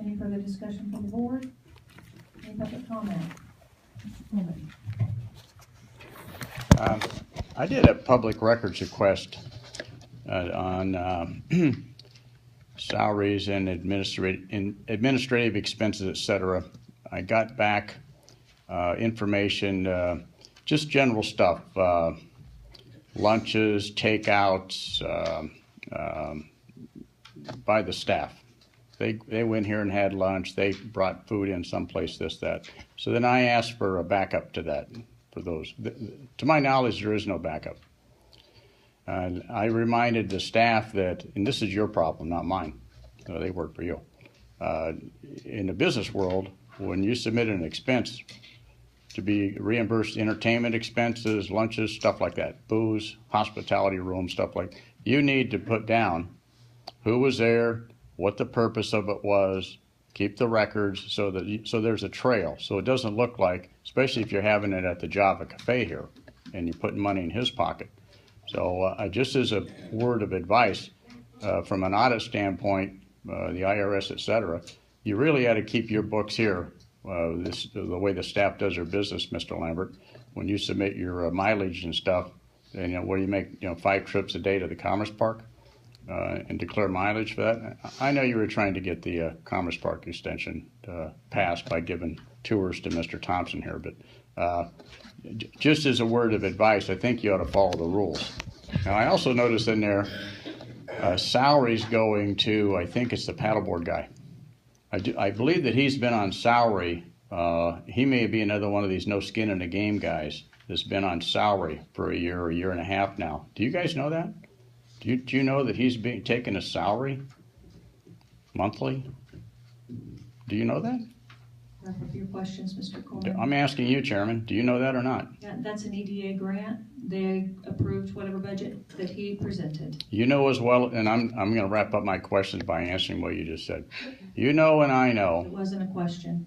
Any further discussion from the board? Any public comment? I did a public records request on salaries and administrative expenses, etc. I got back information, just general stuff, lunches, takeouts by the staff. They went here and had lunch. They brought food in someplace, this, that. So then I asked for a backup to that, for those. To my knowledge, there is no backup. And I reminded the staff that, and this is your problem, not mine. They work for you. In the business world, when you submit an expense to be reimbursed, entertainment expenses, lunches, stuff like that, booze, hospitality room, stuff like that, you need to put down who was there, what the purpose of it was, keep the records so there's a trail. So it doesn't look like, especially if you're having it at the Java Cafe here and you're putting money in his pocket. So just as a word of advice, from an audit standpoint, the IRS, et cetera, you really ought to keep your books here, the way the staff does their business, Mr. Lambert. When you submit your mileage and stuff, and where you make 5 trips a day to the Commerce Park, and declare mileage for that. I know you were trying to get the Commerce Park extension passed by giving tours to Mr. Thompson here, but just as a word of advice, I think you ought to follow the rules. Now, I also noticed in there salaries going to, I think it's the paddleboard guy. I believe that he's been on salary. He may be another one of these no skin in the game guys that's been on salary for a year or year and a half now. Do you guys know that? Do you know that he's taking a salary monthly? Do you know that? With your questions, Mr. Coleman. I'm asking you, Chairman. Do you know that or not? Yeah, that's an EDA grant. They approved whatever budget that he presented. You know as well, and I'm going to wrap up my questions by answering what you just said. You know and I know. It wasn't a question.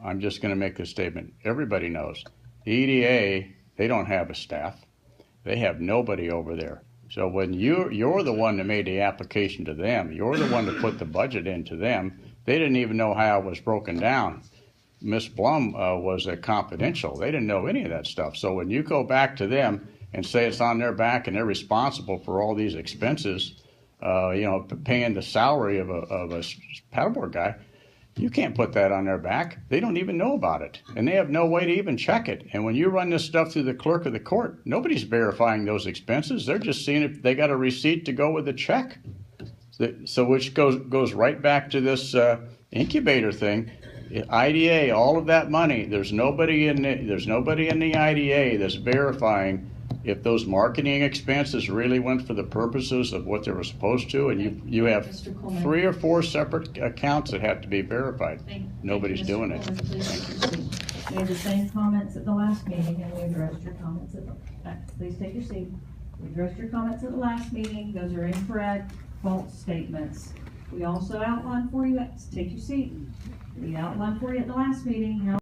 I'm just going to make this statement. Everybody knows. The EDA, they don't have a staff. They have nobody over there. So when you're the one that made the application to them, you're the one that put the budget into them, they didn't even know how it was broken down. Miss Blum was confidential. They didn't know any of that stuff. So when you go back to them and say it's on their back and they're responsible for all these expenses, paying the salary of a paddleboard guy, you can't put that on their back. They don't even know about it, and they have no way to even check it. And when you run this stuff through the clerk of the court, nobody's verifying those expenses. They're just seeing if they got a receipt to go with the check. So which goes right back to this incubator thing. IDA, all of that money. There's nobody in the IDA that's verifying if those marketing expenses really went for the purposes of what they were supposed to, and you have 3 or 4 separate accounts that have to be verified. Nobody's doing it. Thank you. We had the same comments at the last meeting, and we addressed your comments at the, please take your seat. We addressed your comments at the last meeting. Those are incorrect, false statements. We also outlined for you, take your seat. We outlined for you at the last meeting how